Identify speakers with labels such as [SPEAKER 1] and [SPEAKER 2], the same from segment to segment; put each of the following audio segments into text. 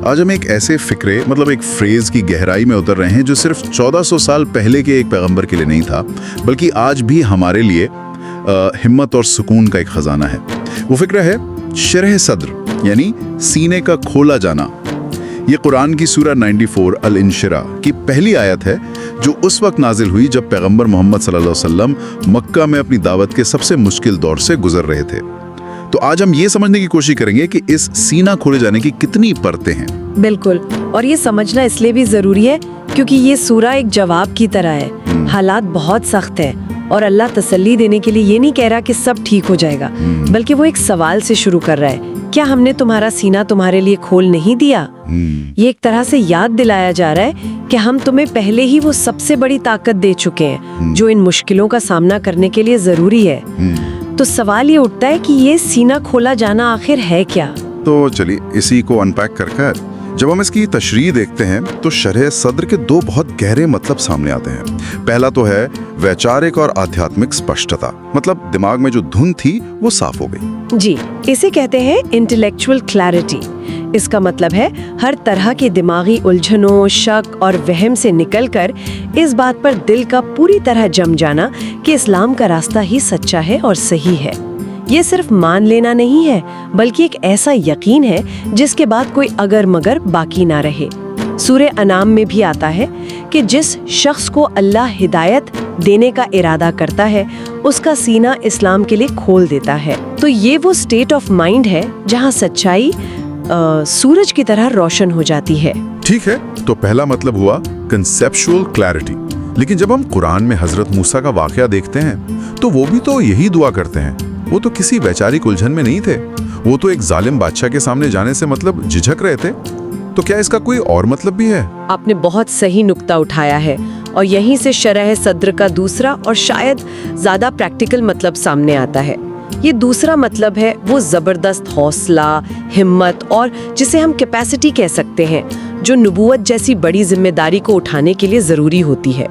[SPEAKER 1] आज हम एक ऐसे फिक्रे मतलब एक फ्रेज की गहराई में उतर रहे हैं जो सिर्फ 1400 साल पहले के एक पैगंबर के लिए नहीं था, बल्कि आज भी हमारे लिए हिम्मत और सुकून का एक खजाना है। वो फिक्र है शरह सद्र, यानी सीने का खोला जाना। ये कुरान की सूरा 94 अल-इंशिरा की पहली आयत है, जो उस वक्त नाजिल हुई जब पैगंबर मोहम्मद सल्लल्लाहु अलैहि वसल्लम मक्का में अपनी दावत के सबसे मुश्किल दौर से गुजर रहे थे। तो आज हम ये समझने की कोशिश करेंगे कि इस सीना खोले जाने की कितनी परतें हैं।
[SPEAKER 2] बिल्कुल, और ये समझना इसलिए भी जरूरी है क्योंकि ये सूरा एक जवाब की तरह है। हालात बहुत सख्त है और अल्लाह तसल्ली देने के लिए ये नहीं कह रहा कि सब ठीक हो जाएगा, बल्कि वो एक सवाल से शुरू कर रहा है, क्या हमने तुम्हारा सीना तुम्हारे लिए खोल नहीं दिया? ये एक तरह से याद दिलाया जा रहा है कि हम तुम्हें पहले ही वो सबसे बड़ी ताकत दे चुके हैं जो इन मुश्किलों का सामना करने के लिए जरूरी है। तो सवाल ये उठता है कि ये सीना खोला जाना आखिर है क्या?
[SPEAKER 1] तो चलिए इसी को अनपैक कर जब हम इसकी तशरीह देखते हैं तो शरह सद्र के दो बहुत गहरे मतलब सामने आते हैं। पहला तो है वैचारिक और आध्यात्मिक स्पष्टता, मतलब दिमाग में जो धुन थी वो साफ हो गई।
[SPEAKER 2] जी, इसे कहते हैं इंटेलेक्चुअल क्लैरिटी। इसका मतलब है हर तरह के दिमागी उलझनों, शक और वहम से निकलकर इस बात पर दिल का पूरी तरह जम जाना कि इस्लाम का रास्ता ही सच्चा है और सही है। ये सिर्फ मान लेना नहीं है, बल्कि एक ऐसा यकीन है जिसके बाद कोई अगर मगर बाकी ना रहे। सूरे अनाम में भी आता है कि जिस शख्स को अल्लाह हिदायत देने का इरादा करता है उसका सीना इस्लाम के लिए खोल देता है। तो ये वो स्टेट ऑफ माइंड है जहाँ सच्चाई सूरज की तरह रोशन हो जाती है।
[SPEAKER 1] ठीक है, तो पहला मतलब हुआ कंसेप्चुअल क्लैरिटी। लेकिन जब हम कुरान में हजरत मूसा का वाकया देखते हैं तो वो भी तो यही दुआ करते हैं। वो तो किसी वैचारिक उलझन में नहीं थे, वो तो एक जालिम बादशाह के सामने जाने से मतलब झिझक रहे थे। तो क्या इसका कोई और मतलब भी है?
[SPEAKER 2] आपने बहुत सही नुक्ता उठाया है और यहीं से शरह सद्र का दूसरा और शायद ज्यादा प्रैक्टिकल मतलब सामने आता है। ये दूसरा मतलब है वो जबरदस्त हौसला, हिम्मत और जिसे हम कैपेसिटी कह सकते हैं, जो नबूवत जैसी बड़ी जिम्मेदारी को उठाने के लिए जरूरी होती है।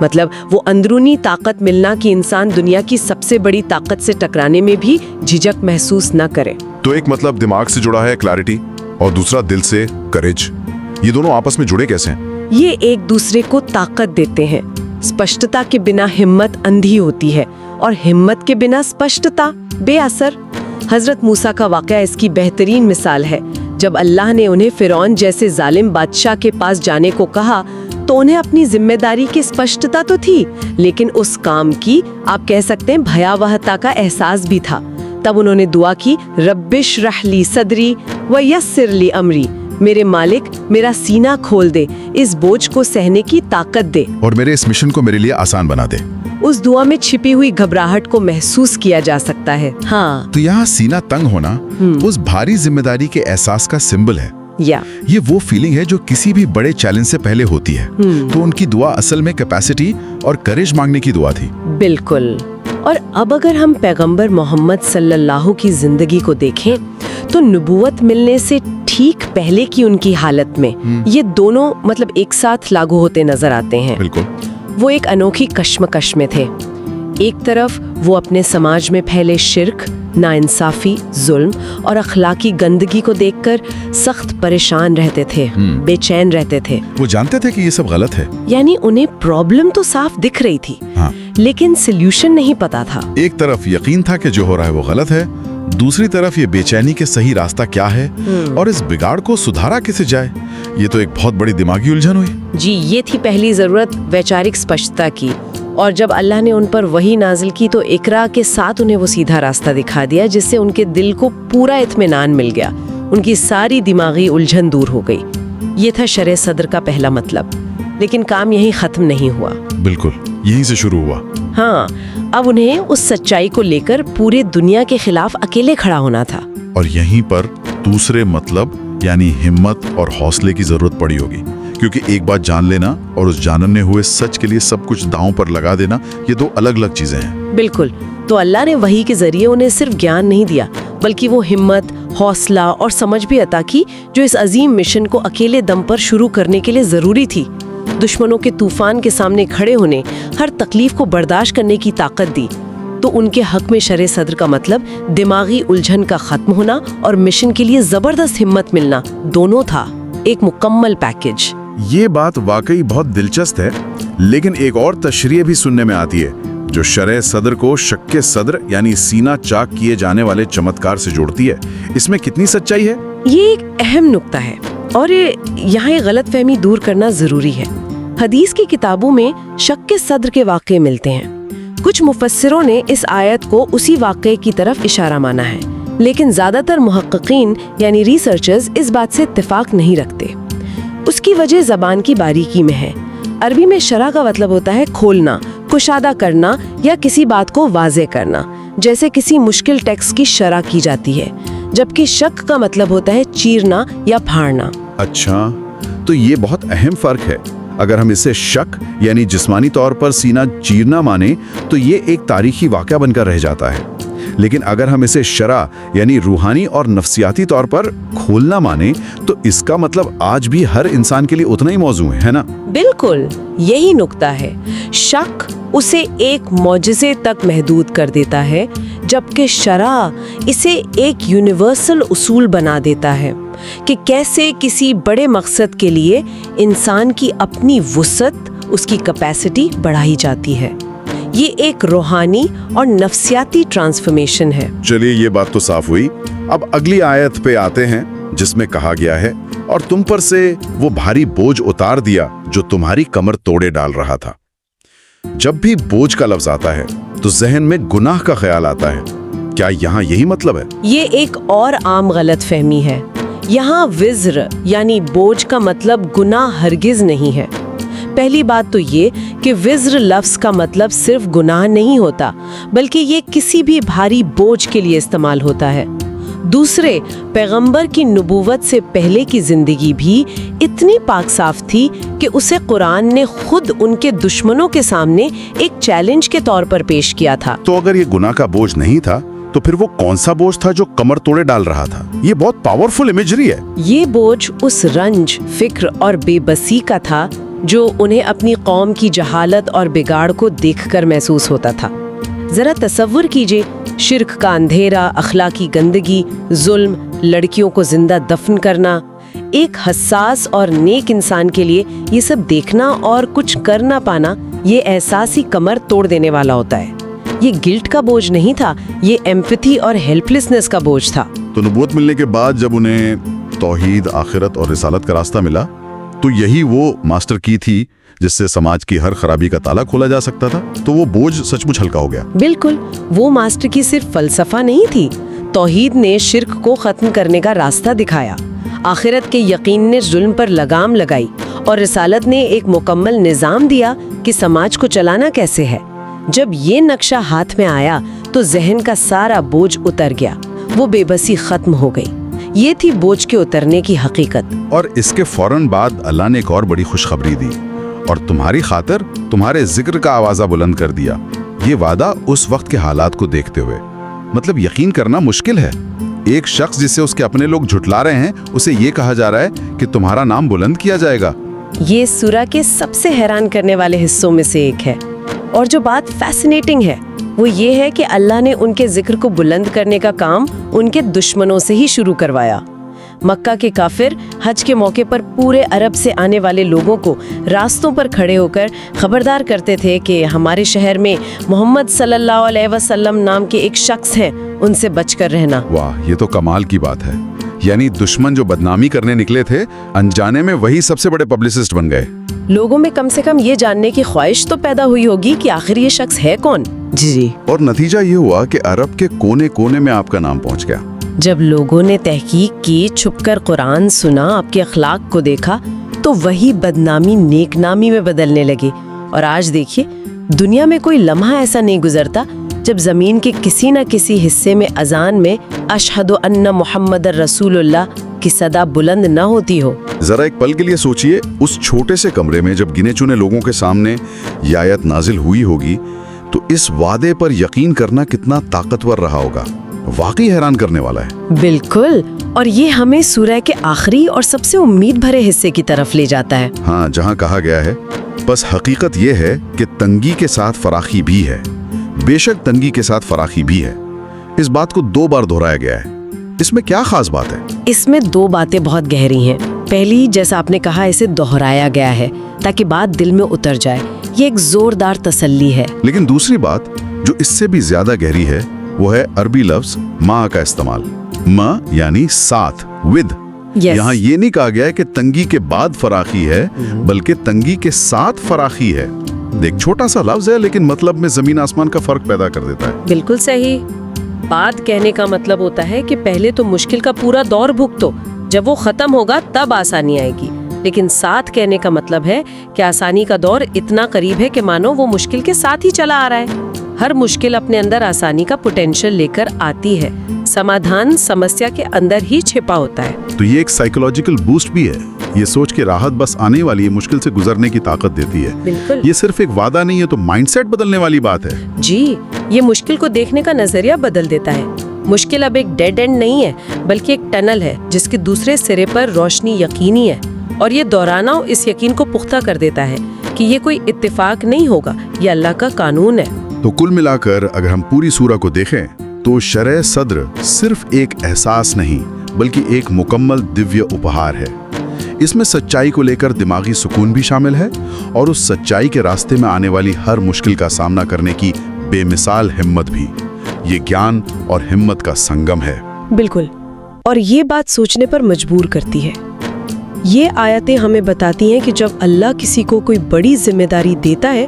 [SPEAKER 2] मतलब वो अंदरूनी ताकत मिलना कि इंसान दुनिया की सबसे बड़ी ताकत से टकराने में भी झिझक महसूस न करे।
[SPEAKER 1] तो एक मतलब दिमाग से जुड़ा है क्लैरिटी और दूसरा दिल से करेज। ये दोनों आपस में जुड़े कैसे हैं?
[SPEAKER 2] ये एक दूसरे को ताकत देते हैं। स्पष्टता के बिना हिम्मत अंधी होती है और हिम्मत के बिना स्पष्टता बेअसर। हजरत मूसा का वाकया इसकी बेहतरीन मिसाल है। जब अल्लाह ने उन्हें फिरौन जैसे जालिम बादशाह के पास जाने को कहा तो उन्हें अपनी जिम्मेदारी की स्पष्टता तो थी, लेकिन उस काम की आप कह सकते हैं भयावहता का एहसास भी था। तब उन्होंने दुआ की, रब्बिश रहली सदरी व यस्सिर ली अमरी, मेरे मालिक मेरा सीना खोल दे, इस बोझ को सहने की ताकत दे
[SPEAKER 1] और मेरे इस मिशन को मेरे लिए आसान बना दे।
[SPEAKER 2] उस दुआ में छिपी हुई घबराहट को महसूस किया जा सकता है। हाँ,
[SPEAKER 1] तो यहाँ सीना तंग होना उस भारी जिम्मेदारी के एहसास का सिंबल है। ये वो फीलिंग है जो किसी भी बड़े चैलेंज से पहले होती है। तो उनकी दुआ असल में कैपेसिटी और करेज मांगने की दुआ थी।
[SPEAKER 2] बिल्कुल। और अब अगर हम पैगंबर मोहम्मद सल्लल्लाहु की जिंदगी को देखें तो नबूवत मिलने से ठीक पहले की उनकी हालत में ये दोनों मतलब एक साथ लागू होते नजर आते हैं।
[SPEAKER 1] बिल्कुल।
[SPEAKER 2] वो एक अनोखी कश्मकश में थे। एक तरफ वो अपने समाज में फैले शिर्क, नाइंसाफी, जुल्म और अखलाकी गंदगी को देखकर सख्त परेशान रहते थे, बेचैन रहते थे।
[SPEAKER 1] वो जानते थे कि ये सब गलत है,
[SPEAKER 2] यानी उन्हें प्रॉब्लम तो साफ दिख रही थी, लेकिन सलूशन नहीं पता था।
[SPEAKER 1] एक तरफ यकीन था कि जो हो रहा है वो गलत है, दूसरी तरफ ये बेचैनी के सही रास्ता क्या है और इस बिगाड़ को सुधारा कैसे जाए। ये तो एक बहुत बड़ी दिमागी उलझन हुई।
[SPEAKER 2] जी, ये थी पहली जरूरत वैचारिक स्पष्टता की। और जब अल्लाह ने उन पर वही नाजिल की तो इकरा के साथ उन्हें वो सीधा रास्ता दिखा दिया, जिससे उनके दिल को पूरा इत्मीनान मिल गया। उनकी सारी दिमागी उलझन दूर हो गई। ये था शरह सद्र का पहला मतलब। लेकिन काम यहीं खत्म नहीं हुआ।
[SPEAKER 1] बिल्कुल, यहीं से शुरू हुआ।
[SPEAKER 2] हाँ, अब उन्हें उस सच्चाई को लेकर पूरे दुनिया के खिलाफ अकेले खड़ा होना था।
[SPEAKER 1] और यहीं पर दूसरे मतलब यानी हिम्मत और हौसले की जरूरत पड़ी होगी, क्योंकि एक बात जान लेना और उस जानने हुए सच के लिए सब कुछ दांव पर लगा देना, ये दो अलग अलग चीजें हैं।
[SPEAKER 2] बिल्कुल। तो अल्लाह ने वही के जरिए उन्हें सिर्फ ज्ञान नहीं दिया, बल्कि वो हिम्मत, हौसला और समझ भी अता की जो इस अजीम मिशन को अकेले दम पर शुरू करने के लिए जरूरी थी। दुश्मनों के तूफान के सामने खड़े होने, हर तकलीफ को बर्दाश्त करने की ताकत दी। तो उनके हक में शरह सद्र का मतलब दिमागी उलझन का खत्म होना और मिशन के लिए जबरदस्त हिम्मत मिलना दोनों था। एक मुकम्मल पैकेज।
[SPEAKER 1] ये बात वाकई बहुत दिलचस्प है, लेकिन एक और तशरीह भी सुनने में आती है जो शरह सदर को शक्के सदर यानी सीना चाक किए जाने वाले चमत्कार से जोड़ती है। इसमें कितनी सच्चाई है?
[SPEAKER 2] ये एक अहम नुक्ता है और यहाँ ये गलतफहमी दूर करना जरूरी है। हदीस की किताबों में शक्के सदर के वाक़े मिलते हैं। कुछ मुफस्सिरों ने इस आयत को उसी वाक़े की तरफ इशारा माना है, लेकिन ज़्यादातर मुहक्किकीन यानी रिसर्चर्स इस बात से इत्तेफाक नहीं रखते। उसकी वजह ज़बान की बारीकी में है। अरबी में शरह का मतलब होता है खोलना, कुशादा करना या किसी बात को वाज़े करना, जैसे किसी मुश्किल टेक्स्ट की शरह की जाती है, जबकि शक का मतलब होता है चीरना या फाड़ना।
[SPEAKER 1] अच्छा, तो ये बहुत अहम फ़र्क है। अगर हम इसे शक यानी जिस्मानी तौर पर सीना चीरना माने तो ये एक तारीखी वाक़या बनकर रह जाता है, लेकिन अगर हम इसे शरह यानी रूहानी और नफ्सियाती तौर पर खोलना माने तो इसका मतलब आज भी हर इंसान के लिए उतना ही मौजू है ना?
[SPEAKER 2] बिल्कुल, यही नुक्ता है। शक उसे एक मौजज़े तक महदूद कर देता है, जबकि शरह इसे एक यूनिवर्सल उसूल बना देता है कि कैसे किसी बड़े मकसद के लिए इंसान की अपनी वुसअत, उसकी कैपेसिटी बढ़ाई जाती है। ये एक रूहानी और नफ्सियाती ट्रांसफॉर्मेशन है।
[SPEAKER 1] चलिए, ये बात तो साफ हुई। अब अगली आयत पे आते हैं जिसमें कहा गया है, और तुम पर से वो भारी बोझ उतार दिया जो तुम्हारी कमर तोड़े डाल रहा था। जब भी बोझ का लफ्ज आता है तो जहन में गुनाह का ख्याल आता है। क्या यहाँ यही मतलब है?
[SPEAKER 2] ये एक और आम गलतफहमी है। यहाँ विज़्र यानी बोझ का मतलब गुनाह हरगिज नहीं है। पहली बात तो ये कि विज़्र लफ्ज का मतलब सिर्फ गुनाह नहीं होता, बल्कि ये किसी भी भारी बोझ के लिए इस्तेमाल होता है। दूसरे, पैगंबर की नबूवत से पहले की जिंदगी भी इतनी पाक साफ थी कि उसे कुरान ने खुद उनके दुश्मनों के सामने एक चैलेंज के तौर पर पेश किया था।
[SPEAKER 1] तो अगर ये गुनाह का बोझ नहीं था तो फिर वो कौन सा बोझ था जो कमर तोड़े डाल रहा था? ये बहुत पावरफुल इमेजरी है।
[SPEAKER 2] ये बोझ उस रंज, फिक्र और बेबसी का था जो उन्हें अपनी कौम की जहालत और बिगाड़ को देखकर महसूस होता था। जरा तसव्वुर कीजिए, शिर्क का अंधेरा, अखलाकी गंदगी, जुल्म, लड़कियों को जिंदा दफन करना। एक हसास और नेक इंसान के लिए ये सब देखना और कुछ कर ना पाना, ये एहसास ही कमर तोड़ देने वाला होता है। ये गिल्ट का बोझ नहीं था, ये एम्पैथी और हेल्पलेसनेस का बोझ था।
[SPEAKER 1] तो नबूवत मिलने के बाद जब उन्हें तौहीद, आखिरत और रिसालत का रास्ता मिला, तो यही वो मास्टर की थी जिससे समाज की हर खराबी का ताला खोला जा सकता था। तो वो बोझ सचमुच हल्का हो गया।
[SPEAKER 2] बिल्कुल, वो मास्टर की सिर्फ फलसफा नहीं थी। तौहीद ने शिर्क को खत्म करने का रास्ता दिखाया, आखिरत के यकीन ने जुल्म पर लगाम लगाई, और रिसालत ने एक मुकम्मल निज़ाम दिया कि समाज को चलाना कैसे है। जब ये नक्शा हाथ में आया तो जहन का सारा बोझ उतर गया, वो बेबसी खत्म हो गई। ये थी बोझ के उतरने की हकीकत।
[SPEAKER 1] और इसके फौरन बाद अल्लाह ने एक और बड़ी खुशखबरी दी, और तुम्हारी खातिर तुम्हारे जिक्र का आवाज़ा बुलंद कर दिया। ये वादा उस वक्त के हालात को देखते हुए, मतलब यकीन करना मुश्किल है। एक शख्स जिसे उसके अपने लोग झुटला रहे हैं, उसे ये कहा जा रहा है कि तुम्हारा नाम बुलंद किया जाएगा।
[SPEAKER 2] ये सूरा के सबसे हैरान करने वाले हिस्सों में से एक है। और जो बात फैसिनेटिंग है वो ये है कि अल्लाह ने उनके जिक्र को बुलंद करने का काम उनके दुश्मनों से ही शुरू करवाया। मक्का के काफिर हज के मौके पर पूरे अरब से आने वाले लोगों को रास्तों पर खड़े होकर खबरदार करते थे कि हमारे शहर में मोहम्मद सल्लल्लाहु अलैहि वसल्लम नाम के एक शख्स हैं, उनसे बचकर रहना।
[SPEAKER 1] वाह, ये तो कमाल की बात है। यानी दुश्मन जो बदनामी करने निकले थे, अनजाने में वही सबसे बड़े पब्लिसिस्ट बन गए।
[SPEAKER 2] लोगों में कम से कम ये जानने की ख्वाहिश तो पैदा हुई होगी कि आखिर ये शख्स है कौन। जी।
[SPEAKER 1] और नतीजा ये हुआ कि अरब के कोने कोने में आपका नाम पहुंच गया।
[SPEAKER 2] जब लोगों ने तहकीक की, छुपकर कुरान सुना, आपके अखलाक को देखा, तो वही बदनामी नेकनामी में बदलने लगी। और आज देखिए, दुनिया में कोई लम्हा ऐसा नहीं गुजरता जब जमीन के किसी न किसी हिस्से में अजान में अशहदु अन्ना मुहम्मदर रसूलुल्लाह की सदा बुलंद न होती हो।
[SPEAKER 1] जरा एक पल के लिए सोचिए, उस छोटे से कमरे में जब गिने चुने लोगों के सामने ये आयत नाजिल हुई होगी, तो इस वादे पर यकीन करना कितना ताकतवर रहा होगा। वाकई हैरान करने वाला है।
[SPEAKER 2] बिल्कुल, और ये हमें सूरह के आखिरी और सबसे उम्मीद भरे हिस्से की तरफ ले जाता है।
[SPEAKER 1] हाँ, जहाँ कहा गया है, बस हकीकत ये है कि तंगी के साथ फराखी भी है। बेशक तंगी के साथ फराखी भी है। इस बात को 2 बार दोहराया गया है। इसमें क्या खास बात है?
[SPEAKER 2] इसमें 2 बातें बहुत गहरी हैं। पहली, जैसा आपने कहा, इसे दोहराया गया है ताकि बात दिल में उतर जाए। ये एक जोरदार तसल्ली है।
[SPEAKER 1] लेकिन दूसरी बात जो इससे भी ज्यादा गहरी है वो है अरबी लफ्ज माँ का इस्तेमाल। माँ यानी साथ, विद। यहाँ ये नहीं कहा गया है कि तंगी के बाद फराखी है, बल्कि तंगी के साथ फराखी है। एक छोटा सा लफ्ज है लेकिन मतलब में जमीन आसमान का फर्क पैदा कर देता है।
[SPEAKER 2] बिल्कुल सही। बात कहने का मतलब होता है कि पहले तो मुश्किल का पूरा दौर भुगतो, जब वो खत्म होगा तब आसानी आएगी। लेकिन साथ कहने का मतलब है कि आसानी का दौर इतना करीब है कि मानो वो मुश्किल के साथ ही चला आ रहा है। हर मुश्किल अपने अंदर आसानी का पोटेंशियल लेकर आती है। समाधान समस्या के अंदर ही छिपा होता है।
[SPEAKER 1] तो ये एक साइकोलॉजिकल बूस्ट भी है। ये सोच के राहत बस आने वाली है, मुश्किल से गुजरने की ताकत देती है।
[SPEAKER 2] बिल्कुल।
[SPEAKER 1] ये सिर्फ एक वादा नहीं है, तो माइंडसेट बदलने वाली बात है।
[SPEAKER 2] जी, ये मुश्किल को देखने का नजरिया बदल देता है। मुश्किल अब एक डेड एंड नहीं है, बल्कि एक टनल है जिसके दूसरे सिरे पर रोशनी यकीनी है। और ये दोहराना इस यकीन को पुख्ता कर देता है कि ये कोई इत्तेफाक नहीं होगा, ये अल्लाह का कानून है।
[SPEAKER 1] तो कुल मिलाकर अगर हम पूरी सूरा को देखें तो शरह सद्र सिर्फ एक एहसास नहीं, बल्कि एक मुकम्मल दिव्य उपहार है। इसमें सच्चाई को लेकर दिमागी सुकून भी शामिल है और उस सच्चाई के रास्ते में आने वाली हर मुश्किल का सामना करने की बेमिसाल हिम्मत भी। ये ज्ञान और हिम्मत का संगम है।
[SPEAKER 2] बिल्कुल। और ये बात सोचने पर मजबूर करती है। ये आयतें हमें बताती हैं कि जब अल्लाह किसी को कोई बड़ी जिम्मेदारी देता है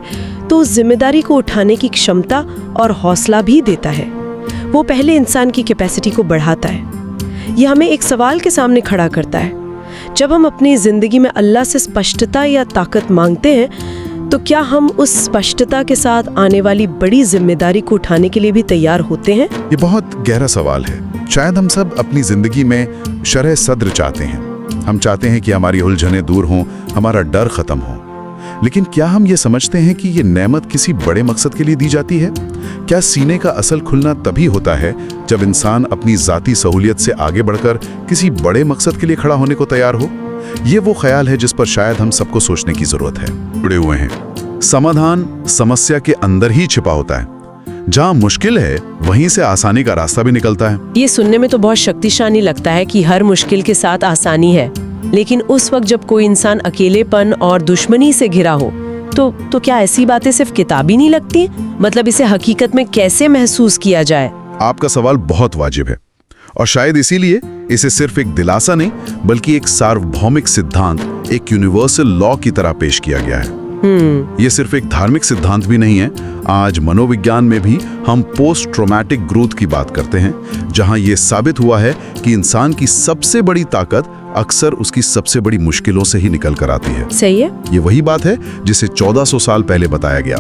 [SPEAKER 2] तो उस जिम्मेदारी को उठाने की क्षमता और हौसला भी देता है। वो पहले इंसान की कैपेसिटी को बढ़ाता है। ये हमें एक सवाल के सामने खड़ा करता है। जब हम अपनी जिंदगी में अल्लाह से स्पष्टता या ताकत मांगते हैं, तो क्या हम उस स्पष्टता के साथ आने वाली बड़ी जिम्मेदारी को उठाने के लिए भी तैयार होते हैं?
[SPEAKER 1] ये बहुत गहरा सवाल है। शायद हम सब अपनी जिंदगी में शरह सद्र चाहते हैं। हम चाहते हैं कि हमारी उलझनें दूर हों, हमारा डर खत्म हो। लेकिन क्या हम ये समझते हैं कि ये नेमत किसी बड़े मकसद के लिए दी जाती है? क्या सीने का असल खुलना तभी होता है जब इंसान अपनी जाती सहूलियत से आगे बढ़कर किसी बड़े मकसद के लिए खड़ा होने को तैयार हो? ये वो ख्याल है जिस पर शायद हम सबको सोचने की जरूरत है। जुड़े हुए हैं। समाधान समस्या के अंदर ही छिपा होता है। जहाँ मुश्किल है वहीं से आसानी का रास्ता भी निकलता है।
[SPEAKER 2] ये सुनने में तो बहुत शक्तिशाली लगता है कि हर मुश्किल के साथ आसानी है, लेकिन उस वक्त जब कोई इंसान अकेलेपन और दुश्मनी से घिरा हो तो क्या ऐसी बातें सिर्फ किताबी नहीं लगती? मतलब इसे हकीकत में कैसे महसूस किया जाए?
[SPEAKER 1] आपका सवाल बहुत वाजिब है और शायद इसीलिए इसे सिर्फ एक दिलासा नहीं बल्कि एक सार्वभौमिक सिद्धांत, एक यूनिवर्सल लॉ की तरह पेश किया गया है। ये सिर्फ एक धार्मिक सिद्धांत भी नहीं है। आज मनोविज्ञान में भी हम पोस्ट ट्रॉमेटिक ग्रोथ की बात करते हैं, जहां ये साबित हुआ है कि इंसान की सबसे बड़ी ताकत अक्सर उसकी सबसे बड़ी मुश्किलों से ही निकल कर आती है।
[SPEAKER 2] सही है।
[SPEAKER 1] ये वही बात है जिसे 1400 साल पहले बताया गया।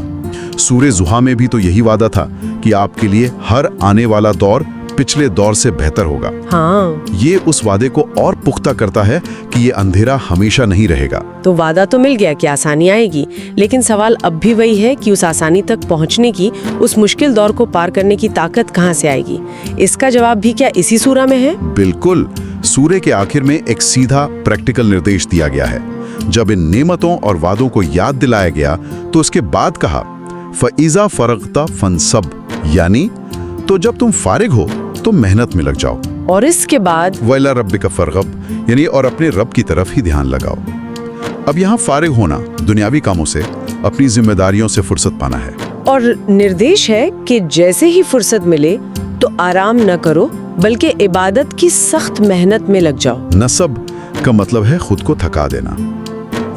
[SPEAKER 1] सूरे जुहा में भी तो यही वादा था कि आपके लिए हर आने वाला दौर पिछले दौर से बेहतर होगा।
[SPEAKER 2] हाँ।
[SPEAKER 1] ये उस वादे को और पुख्ता करता है कि ये अंधेरा हमेशा नहीं रहेगा।
[SPEAKER 2] तो वादा तो मिल गया कि आसानी आएगी, लेकिन सवाल अब भी वही है कि उस आसानी तक पहुंचने की, उस मुश्किल दौर को पार करने की ताकत कहां से आएगी? इसका जवाब भी क्या इसी सूरा में है?
[SPEAKER 1] बिल्कुल। सूरे के आखिर में एक सीधा प्रैक्टिकल निर्देश दिया गया है। जब इन नेमतों और वादों को याद दिलाया गया तो उसके बाद कहा फ़इज़ा फ़रग़्ता फ़ंसब, यानी तो जब तुम फारिग हो तो मेहनत में लग जाओ।
[SPEAKER 2] और इसके बाद
[SPEAKER 1] वइला रब्बिका फ़रग़ब, यानी और अपने रब की तरफ ही ध्यान लगाओ। अब यहाँ फारिग होना दुनियावी कामों से, अपनी जिम्मेदारियों से फुर्सत पाना है।
[SPEAKER 2] और निर्देश है कि जैसे ही फुर्सत मिले तो आराम न करो, बल्कि इबादत की सख्त मेहनत में लग जाओ।
[SPEAKER 1] नसब का मतलब है खुद को थका देना।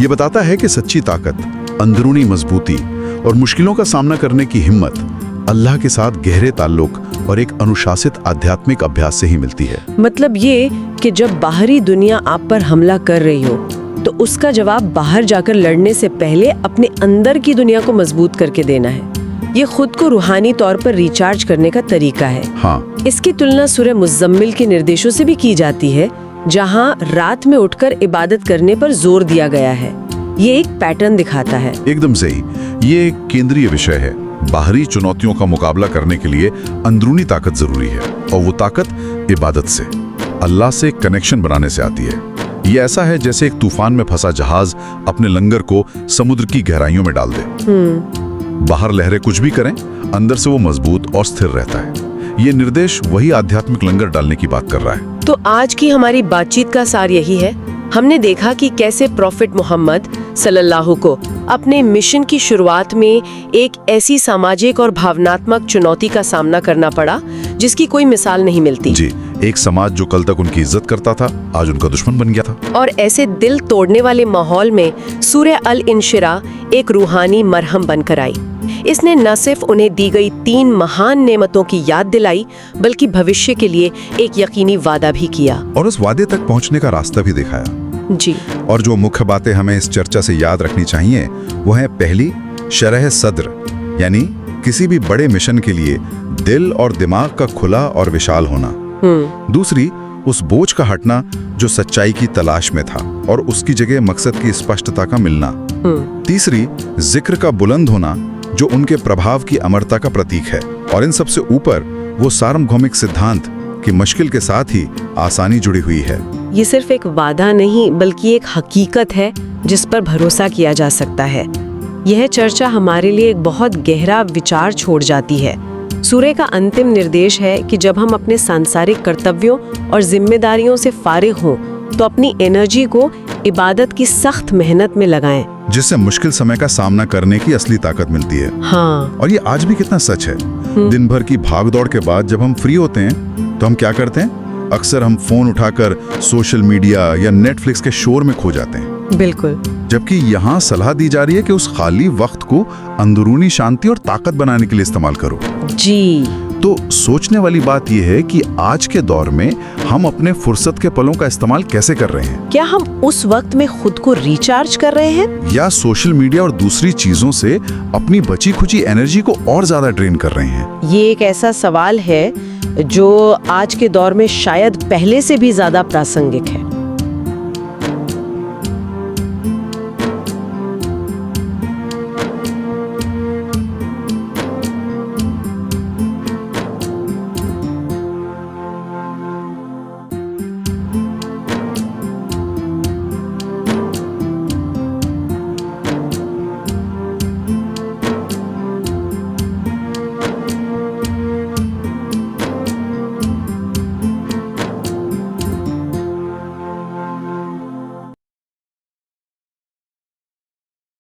[SPEAKER 1] ये बताता है कि सच्ची ताकत, अंदरूनी मजबूती और मुश्किलों का सामना करने की हिम्मत अल्लाह के साथ गहरे ताल्लुक और एक अनुशासित आध्यात्मिक अभ्यास से ही मिलती है।
[SPEAKER 2] मतलब ये कि जब बाहरी दुनिया आप पर हमला कर रही हो तो उसका जवाब बाहर जाकर लड़ने से पहले अपने अंदर की दुनिया को मजबूत करके देना है। ये खुद को रूहानी तौर पर रिचार्ज करने का तरीका है।
[SPEAKER 1] हाँ।
[SPEAKER 2] इसकी तुलना सूरह मुज़म्मिल के निर्देशों से भी की जाती है, जहाँ रात में उठकर इबादत करने पर जोर दिया गया है। ये एक पैटर्न दिखाता है।
[SPEAKER 1] एकदम सही। ये एक केंद्रीय विषय है। बाहरी चुनौतियों का मुकाबला करने के लिए अंदरूनी ताकत जरूरी है, और वो ताकत इबादत से, अल्लाह से कनेक्शन बनाने से आती है। ये ऐसा है जैसे एक तूफान में फंसा जहाज अपने लंगर को समुद्र की गहराइयों में डाल दे। बाहर लहरें कुछ भी करें, अंदर से वो मजबूत और स्थिर रहता है। ये निर्देश वही आध्यात्मिक लंगर डालने की बात कर रहा है।
[SPEAKER 2] तो आज की हमारी बातचीत का सार यही है, हमने देखा कि कैसे प्रॉफिट मोहम्मद सल्लल्लाहु को अपने मिशन की शुरुआत में एक ऐसी सामाजिक और भावनात्मक चुनौती का सामना करना पड़ा जिसकी कोई मिसाल नहीं मिलती।
[SPEAKER 1] जी, एक समाज जो कल तक उनकी इज्जत करता था आज उनका दुश्मन बन गया था।
[SPEAKER 2] और ऐसे दिल तोड़ने वाले माहौल में सूरह अल इंशिरा एक रूहानी मरहम बनकर आई। इसने न सिर्फ उन्हें दी गई 3 महान नेमतों की याद दिलाई बल्कि भविष्य के लिए एक यकीनी वादा भी किया
[SPEAKER 3] और उस वादे तक पहुंचने का रास्ता भी दिखाया।
[SPEAKER 2] जी।
[SPEAKER 3] और जो मुख्य बातें हमें इस चर्चा से याद रखनी चाहिए वो है, पहली, शरह सद्र, यानी किसी भी बड़े मिशन के लिए दिल और दिमाग का खुला और विशाल होना। दूसरी, उस बोझ का हटना जो सच्चाई की तलाश में था और उसकी जगह मकसद की स्पष्टता का मिलना। तीसरी, जिक्र का बुलंद होना जो उनके प्रभाव की अमरता का प्रतीक है। और इन सबसे ऊपर वो सार्वभौमिक सिद्धांत कि मुश्किल के साथ ही आसानी जुड़ी हुई है।
[SPEAKER 2] ये सिर्फ एक वादा नहीं बल्कि एक हकीकत है जिस पर भरोसा किया जा सकता है। यह चर्चा हमारे लिए एक बहुत गहरा विचार छोड़ जाती है। सूरह का अंतिम निर्देश है कि जब हम अपने सांसारिक कर्तव्यों और जिम्मेदारियों से फारिग हों तो अपनी एनर्जी को इबादत की सख्त मेहनत में लगाएं,
[SPEAKER 3] जिससे मुश्किल समय का सामना करने की असली ताकत मिलती है।
[SPEAKER 2] हाँ।
[SPEAKER 3] और ये आज भी कितना सच है। दिन भर की भागदौड़ के बाद जब हम फ्री होते हैं तो हम क्या करते हैं? अक्सर हम फोन उठाकर सोशल मीडिया या नेटफ्लिक्स के शोर में खो जाते हैं।
[SPEAKER 2] बिल्कुल।
[SPEAKER 3] जबकि यहाँ सलाह दी जा रही है कि उस खाली वक्त को अंदरूनी शांति और ताकत बनाने के लिए इस्तेमाल करो।
[SPEAKER 2] जी।
[SPEAKER 3] तो सोचने वाली बात यह है कि आज के दौर में हम अपने फुर्सत के पलों का इस्तेमाल कैसे कर रहे हैं?
[SPEAKER 2] क्या हम उस वक्त में खुद को रिचार्ज कर रहे हैं
[SPEAKER 3] या सोशल मीडिया और दूसरी चीजों से अपनी बची खुची एनर्जी को और ज्यादा ड्रेन कर रहे हैं?
[SPEAKER 2] ये एक ऐसा सवाल है जो आज के दौर में शायद पहले से भी ज्यादा प्रासंगिक है।